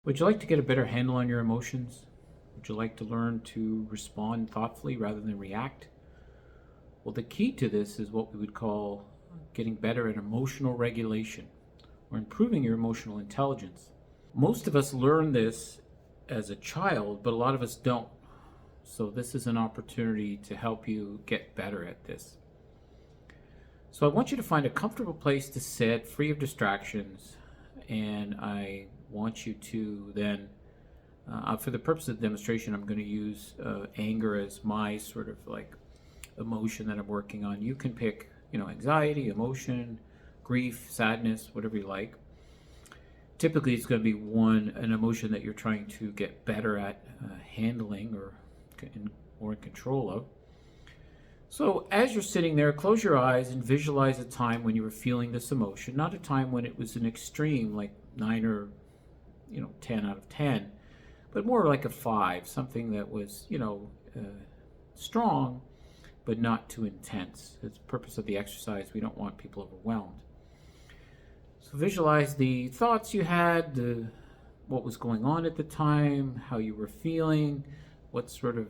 Would you like to get a better handle on your emotions? Would you like to learn to respond thoughtfully rather than react? Well, the key to this is what we would call getting better at emotional regulation or improving your emotional intelligence. Most of us learn this as a child, but a lot of us don't. So, this is an opportunity to help you get better at this. So, I want you to find a comfortable place to sit, free of distractions, and I want you to then for the purpose of the demonstration, I'm going to use anger as my sort of like emotion that I'm working on. You can pick, anxiety, emotion, grief, sadness, whatever you like. Typically, it's going to be an emotion that you're trying to get better at handling or in control of. So, as you're sitting there, close your eyes and visualize a time when you were feeling this emotion, not a time when it was an extreme, like 9 or 10 out of 10, but more like a 5, something that was, strong, but not too intense. It's the purpose of the exercise. We don't want people overwhelmed. So visualize the thoughts you had, what was going on at the time, how you were feeling, what sort of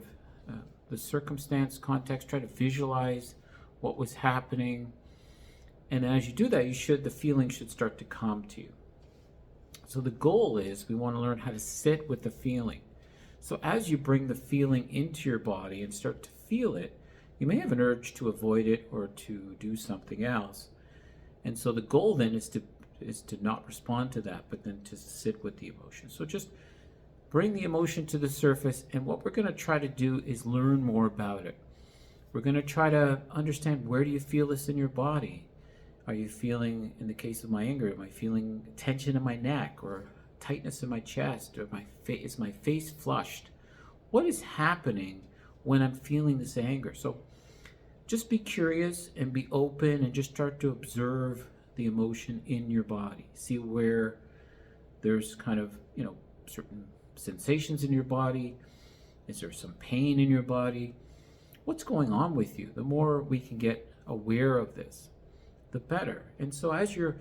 the circumstance, context. Try to visualize what was happening. And as you do that, the feeling should start to come to you. So the goal is we want to learn how to sit with the feeling. So as you bring the feeling into your body and start to feel it, you may have an urge to avoid it or to do something else. And so the goal then is to not respond to that, but then to sit with the emotion. So just bring the emotion to the surface, and what we're going to try to do is learn more about it. We're going to try to understand, where do you feel this in your body? Are you feeling, in the case of my anger, am I feeling tension in my neck or tightness in my chest, or is my face flushed? What is happening when I'm feeling this anger? So just be curious and be open and just start to observe the emotion in your body. See where there's kind of, certain sensations in your body. Is there some pain in your body? What's going on with you? The more we can get aware of this, the better. And so as you're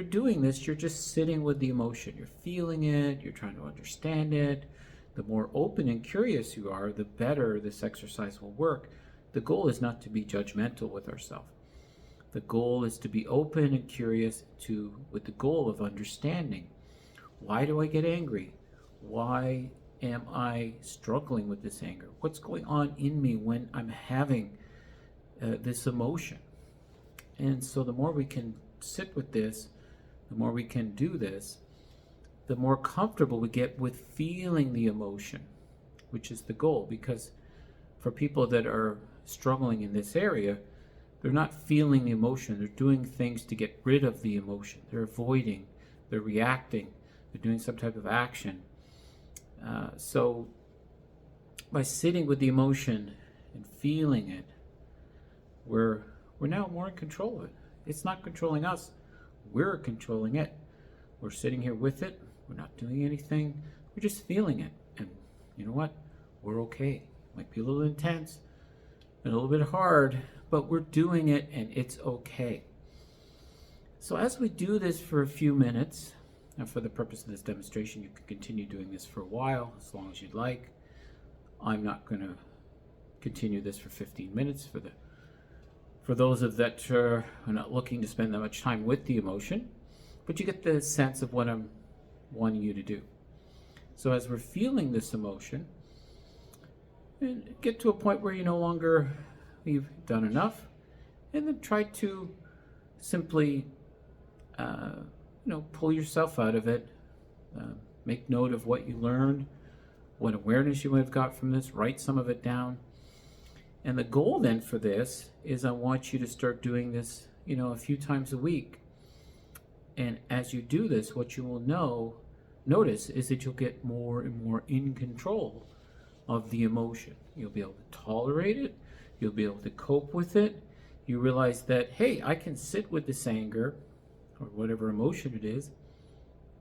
doing this, you're just sitting with the emotion. You're feeling it, you're trying to understand it. The more open and curious you are, the better this exercise will work. The goal is not to be judgmental with ourselves. The goal is to be open and curious with the goal of understanding. Why do I get angry? Why am I struggling with this anger? What's going on in me when I'm having this emotion? And so the more we can sit with this, the more we can do this, the more comfortable we get with feeling the emotion, which is the goal. Because for people that are struggling in this area, they're not feeling the emotion. They're doing things to get rid of the emotion. They're avoiding, they're reacting, they're doing some type of action. So by sitting with the emotion and feeling it, we're now more in control of it. It's not controlling us. We're controlling it. We're sitting here with it. We're not doing anything. We're just feeling it. And you know what? We're okay. It might be a little intense and a little bit hard, but we're doing it and it's okay. So as we do this for a few minutes, and for the purpose of this demonstration, you can continue doing this for a while, as long as you'd like. I'm not going to continue this for 15 minutes for those of that are not looking to spend that much time with the emotion, but you get the sense of what I'm wanting you to do. So as we're feeling this emotion, and get to a point where you've done enough, and then try to simply pull yourself out of it. Make note of what you learned, what awareness you might have got from this. Write some of it down. And the goal then for this is I want you to start doing this, a few times a week. And as you do this, what you will notice is that you'll get more and more in control of the emotion. You'll be able to tolerate it. You'll be able to cope with it. You realize that, hey, I can sit with this anger or whatever emotion it is,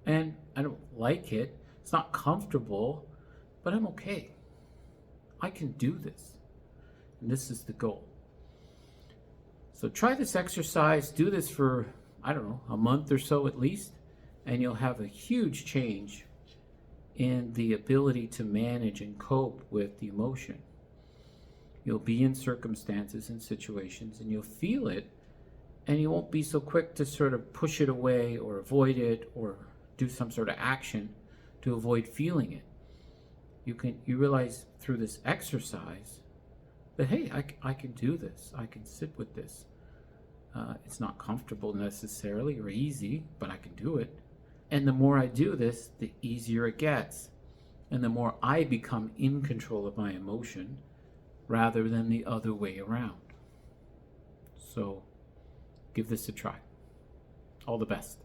and I don't like it. It's not comfortable, but I'm okay. I can do this. And this is the goal. So try this exercise. Do this for, a month or so at least, and you'll have a huge change in the ability to manage and cope with the emotion. You'll be in circumstances and situations and you'll feel it, and you won't be so quick to sort of push it away or avoid it or do some sort of action to avoid feeling it. You realize through this exercise that, hey, I can do this. I can sit with this. It's not comfortable necessarily or easy, but I can do it. And the more I do this, the easier it gets. And the more I become in control of my emotion rather than the other way around. So give this a try. All the best.